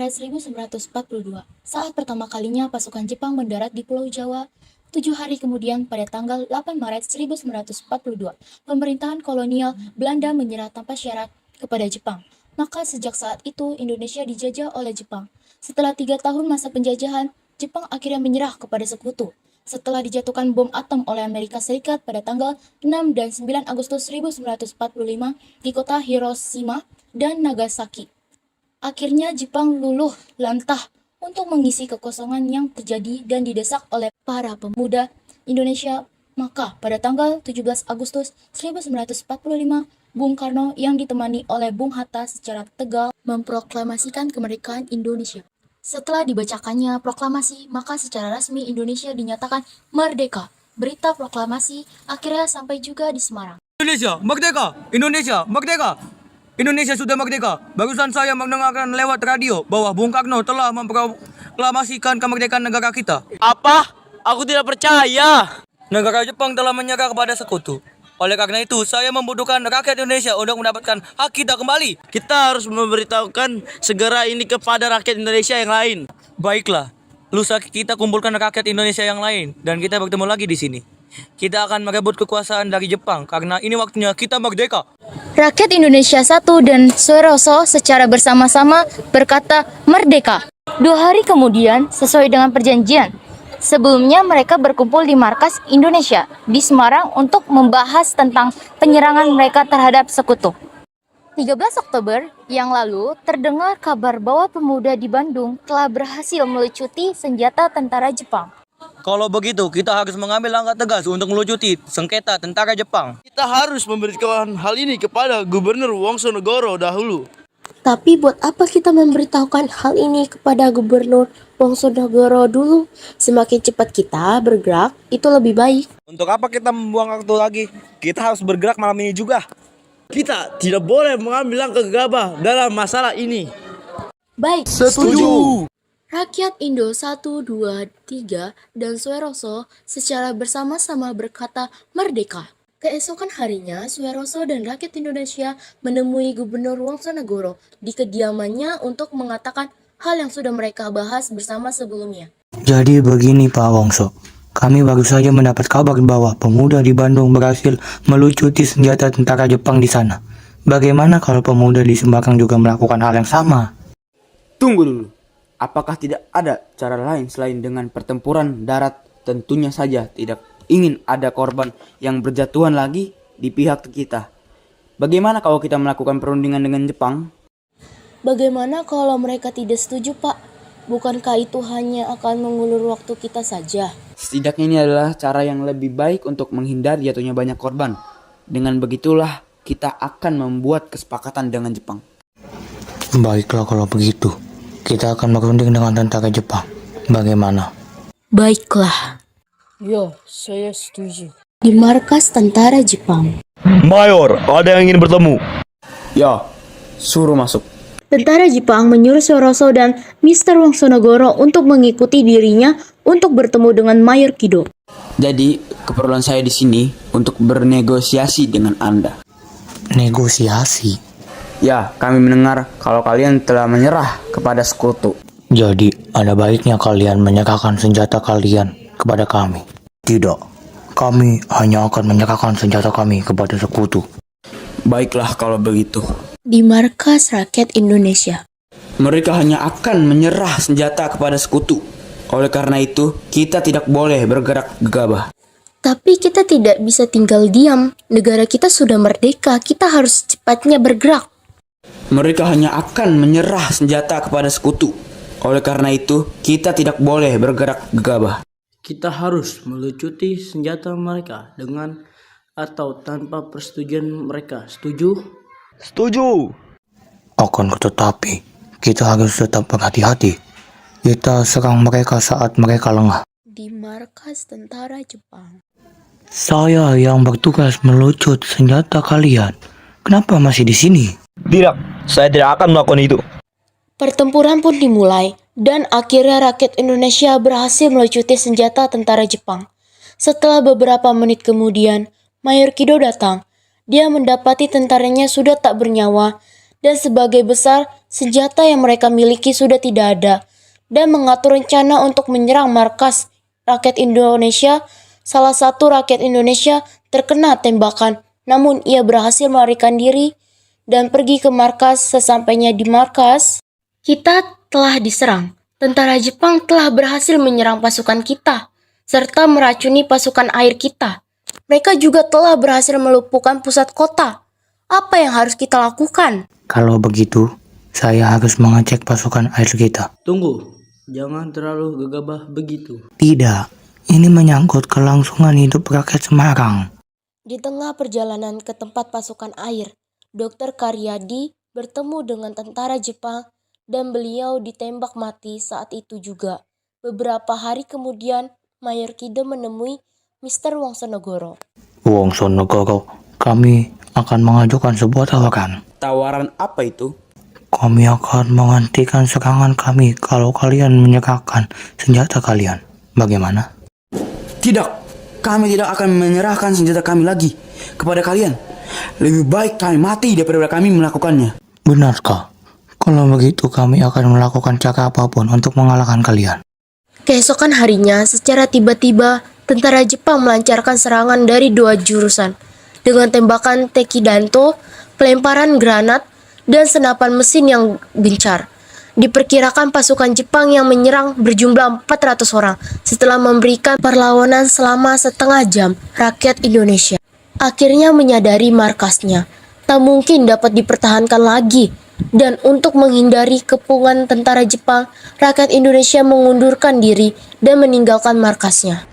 Maret 1942, saat pertama kalinya pasukan Jepang mendarat di Pulau Jawa. 7 hari kemudian, pada tanggal 8 Maret 1942, pemerintahan kolonial Belanda menyerah tanpa syarat kepada Jepang. Maka sejak saat itu, Indonesia dijajah oleh Jepang. Setelah 3 tahun masa penjajahan, Jepang akhirnya menyerah kepada sekutu. Setelah dijatuhkan bom atom oleh Amerika Serikat pada tanggal 6 dan 9 Agustus 1945 di kota Hiroshima dan Nagasaki. Akhirnya Jepang luluh lantah untuk mengisi kekosongan yang terjadi dan didesak oleh para pemuda Indonesia. Maka pada tanggal 17 Agustus 1945, Bung Karno yang ditemani oleh Bung Hatta secara tegal memproklamasikan kemerdekaan Indonesia. Setelah dibacakannya proklamasi, maka secara resmi Indonesia dinyatakan merdeka. Berita proklamasi akhirnya sampai juga di Semarang. Indonesia merdeka! Indonesia merdeka! Indonesia sudah merdeka. Barusan saya mendengarkan lewat radio bahwa Bung Karno telah memproklamasikan kemerdekaan negara kita. Apa? Aku tidak percaya. Negara Jepang telah menyerah kepada sekutu. Oleh karena itu, saya membutuhkan rakyat Indonesia untuk mendapatkan hak kita kembali. Kita harus memberitahukan segera ini kepada rakyat Indonesia yang lain. Baiklah, lusa kita kumpulkan rakyat Indonesia yang lain dan kita bertemu lagi di sini. Kita akan merebut kekuasaan dari Jepang karena ini waktunya kita merdeka. Rakyat Indonesia Satu dan Sueroso secara bersama-sama berkata merdeka. 2 hari kemudian, sesuai dengan perjanjian, sebelumnya mereka berkumpul di markas Indonesia di Semarang untuk membahas tentang penyerangan mereka terhadap sekutu. 13 Oktober yang lalu terdengar kabar bahwa pemuda di Bandung telah berhasil melucuti senjata tentara Jepang. Kalau begitu, kita harus mengambil langkah tegas untuk melucuti sengketa tentara Jepang. Kita harus memberitahukan hal ini kepada Gubernur Wongsonegoro dahulu. Tapi buat apa kita memberitahukan hal ini kepada Gubernur Wongsonegoro dulu? Semakin cepat kita bergerak, itu lebih baik. Untuk apa kita membuang waktu lagi? Kita harus bergerak malam ini juga. Kita tidak boleh mengambil langkah gegabah dalam masalah ini. Baik, Setuju. Rakyat Indo 1, 2, 3, dan Sueroso secara bersama-sama berkata merdeka. Keesokan harinya, Sueroso dan rakyat Indonesia menemui Gubernur Wongsonegoro di kediamannya untuk mengatakan hal yang sudah mereka bahas bersama sebelumnya. Jadi begini Pak Wongso, kami baru saja mendapat kabar bahwa pemuda di Bandung berhasil melucuti senjata tentara Jepang di sana. Bagaimana kalau pemuda di Semarang juga melakukan hal yang sama? Tunggu dulu. Apakah tidak ada cara lain selain dengan pertempuran darat? Tentunya saja tidak ingin ada korban yang berjatuhan lagi di pihak kita. Bagaimana kalau kita melakukan perundingan dengan Jepang? bagaimana kalau mereka tidak setuju, Pak? Bukankah itu hanya akan mengulur waktu kita saja? Setidaknya ini adalah cara yang lebih baik untuk menghindari jatuhnya banyak korban. Dengan begitulah kita akan membuat kesepakatan dengan Jepang. Baiklah kalau begitu, kita akan berunding dengan tentara Jepang. Bagaimana? Baiklah. Ya, saya setuju. Di markas tentara Jepang, Mayor, ada yang ingin bertemu. Ya, suruh masuk. tentara Jepang menyuruh Sueroso dan Mr. Wongsonegoro untuk mengikuti dirinya untuk bertemu dengan Mayor Kido. Jadi, keperluan saya di sini untuk bernegosiasi dengan Anda. Negosiasi? Ya, kami mendengar kalau kalian telah menyerah kepada sekutu. Jadi ada baiknya kalian menyerahkan senjata kalian kepada kami. Tidak, kami hanya akan menyerahkan senjata kami kepada sekutu. Baiklah kalau begitu. Di markas rakyat Indonesia, Mereka hanya akan menyerah senjata kepada sekutu. Oleh karena itu, kita tidak boleh bergerak gegabah. tapi kita tidak bisa tinggal diam. Negara kita sudah merdeka, kita harus cepatnya bergerak. Mereka hanya akan menyerah senjata kepada sekutu. Oleh karena itu, kita tidak boleh bergerak gegabah. Kita harus melucuti senjata mereka dengan atau tanpa persetujuan mereka. Setuju? Setuju. Akan tetapi, kita harus tetap berhati-hati. Kita serang mereka saat mereka lengah. Di markas tentara Jepang, Saya yang bertugas melucut senjata kalian. Kenapa masih di sini? Tidak, saya tidak akan melakukan itu. pertempuran pun dimulai dan akhirnya rakyat Indonesia berhasil melucuti senjata tentara Jepang. Setelah beberapa menit kemudian, Mayor Kido datang. Dia mendapati tentaranya sudah tak bernyawa dan sebagai besar senjata yang mereka miliki sudah tidak ada, dan mengatur rencana untuk menyerang markas rakyat Indonesia. Salah satu rakyat Indonesia terkena tembakan, namun ia berhasil melarikan diri dan pergi ke markas. Sesampainya di markas, kita telah diserang. Tentara Jepang telah berhasil menyerang pasukan kita, serta meracuni pasukan air kita. Mereka juga telah berhasil melumpuhkan pusat kota. Apa yang harus kita lakukan? Kalau begitu, saya harus mengecek pasukan air kita. Tunggu, jangan terlalu gegabah begitu. Tidak, ini menyangkut kelangsungan hidup rakyat Semarang. Di tengah perjalanan ke tempat pasukan air, Dr. Karyadi bertemu dengan tentara Jepang dan beliau ditembak mati saat itu juga. Beberapa hari kemudian, Mayor Kido menemui Mr. Wongsonegoro. Wongsonegoro, kami akan mengajukan sebuah tawaran. Tawaran apa itu? Kami akan menghentikan serangan kami kalau kalian menyerahkan senjata kalian. Bagaimana? Tidak, kami tidak akan menyerahkan senjata kami lagi kepada kalian. Lebih baik kami mati daripada kami melakukannya. Benarkah? Kalau begitu kami akan melakukan cara apapun untuk mengalahkan kalian. Keesokan harinya, secara tiba-tiba, tentara Jepang melancarkan serangan dari dua jurusan. Dengan tembakan tekidanto, pelemparan granat, dan senapan mesin yang gencar. Diperkirakan pasukan Jepang yang menyerang berjumlah 400 orang setelah memberikan perlawanan selama setengah jam. Rakyat Indonesia akhirnya menyadari markasnya tak mungkin dapat dipertahankan lagi, dan untuk menghindari kepungan tentara Jepang, rakyat Indonesia mengundurkan diri dan meninggalkan markasnya.